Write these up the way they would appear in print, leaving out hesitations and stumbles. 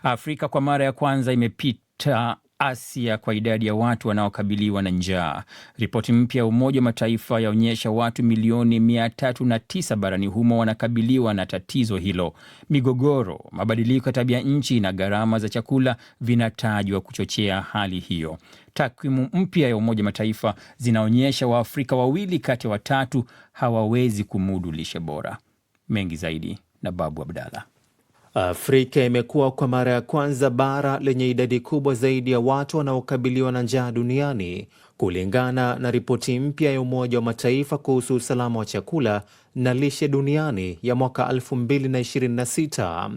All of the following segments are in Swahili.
Afrika kwa mara ya kwanza imepita Asia kwa idadi ya watu wanaokabiliwa na njaa. Ripoti mpya ya Umoja wa Mataifa yaonyesha watu milioni 309 barani humo wanakabiliwa na tatizo hilo. Migogoro, mabadiliko ya tabia nchi na gharama za chakula vinatajwa kuchochea hali hiyo. Takwimu mpya ya Umoja wa Mataifa zinaonyesha Waafrika 2 kati ya 3 hawawezi kumudu lishe bora. Mengi zaidi na Babu Abdalla. Afrika imekuwa kwa mara ya kwanza bara lenye idadi kubwa zaidi ya watu wanaokabiliwa na njaa duniani, kulingana na ripoti mpya ya Umoja wa Mataifa kuhusu usalama wa chakula na lishe duniani ya mwaka 2026.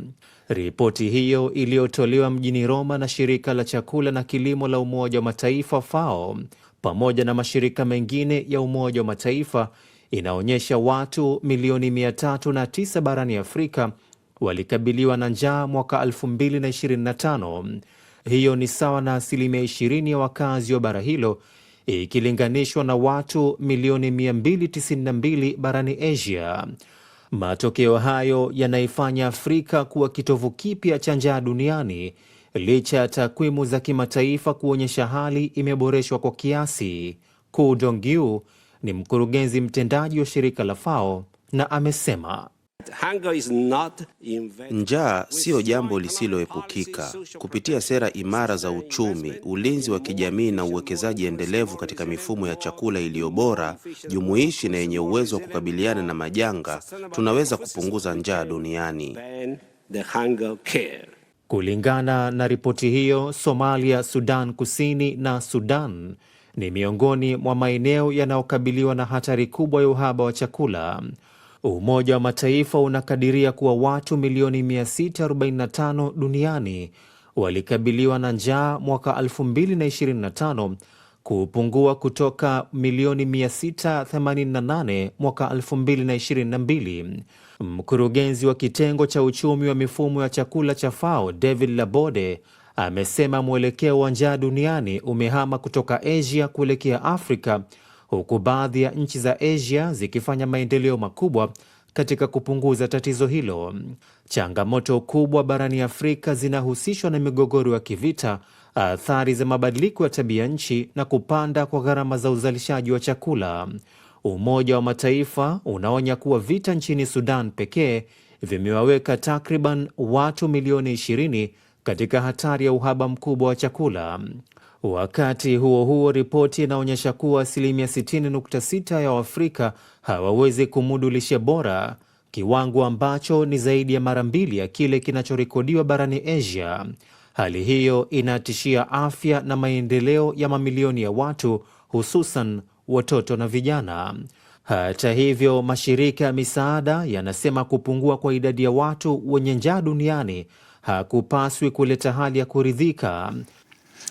Ripoti hiyo iliyotolewa mjini Roma na shirika la chakula na kilimo la Umoja wa Mataifa FAO pamoja na mashirika mengine ya Umoja wa Mataifa inaonyesha watu milioni 309 barani Afrika walikabiliwa na njaa mwaka 2025. Hiyo ni sawa na asilimia 20 ya wakazi wa bara hilo, ikilinganishwa na watu milioni 292 barani Asia. Matokeo hayo yanaifanya Afrika kuwa kitovu kipya cha njaa duniani, licha ya takwimu za kimataifa kuonyesha hali imeboreshwa kwa kiasi. Ku Dongyu ni mkurugenzi mtendaji wa shirika la FAO na amesema njaa siyo jambo lisiloepukika. Kupitia sera imara za uchumi, ulinzi wa kijamii na uwekezaji endelevu katika mifumo ya chakula iliyo bora, jumuishi na yenye uwezo wa kukabiliana na majanga, tunaweza kupunguza njaa duniani. Kulingana na ripoti hiyo, Somalia, Sudan Kusini na Sudan ni miongoni mwa maeneo yanayokabiliwa na hatari kubwa ya uhaba wa chakula. Umoja wa Mataifa unakadiria kuwa watu milioni 645 duniani walikabiliwa na njaa mwaka 2025, kupungua kutoka milioni 688 mwaka 2022. Mkurugenzi wa kitengo cha uchumi wa mifumo ya chakula cha FAO, David Laborde, amesema mwelekeo wa njaa duniani umehama kutoka Asia kuelekea Afrika, huku baadhi ya nchi za Asia zikifanya maendeleo makubwa katika kupunguza tatizo hilo. Changamoto kubwa barani Afrika zinahusishwa na migogoro ya kivita, athari za mabadiliko ya tabia nchi na kupanda kwa gharama za uzalishaji wa chakula. Umoja wa Mataifa unaonya kuwa vita nchini Sudan pekee vimewaweka takriban watu milioni 20 katika hatari ya uhaba mkubwa wa chakula. Wakati huo huo, ripoti inaonyesha kuwa asilimia 60.6 ya Waafrika hawawezi kumudu lishe bora, kiwango ambacho ni zaidi ya mara 2 ya kile kinachorekodiwa barani Asia. Hali hiyo inatishia afya na maendeleo ya mamilioni ya watu, hususan watoto na vijana. Hata hivyo, mashirika ya misaada yanasema kupungua kwa idadi ya watu wenye njaa duniani hakupaswi kuleta hali ya kuridhika.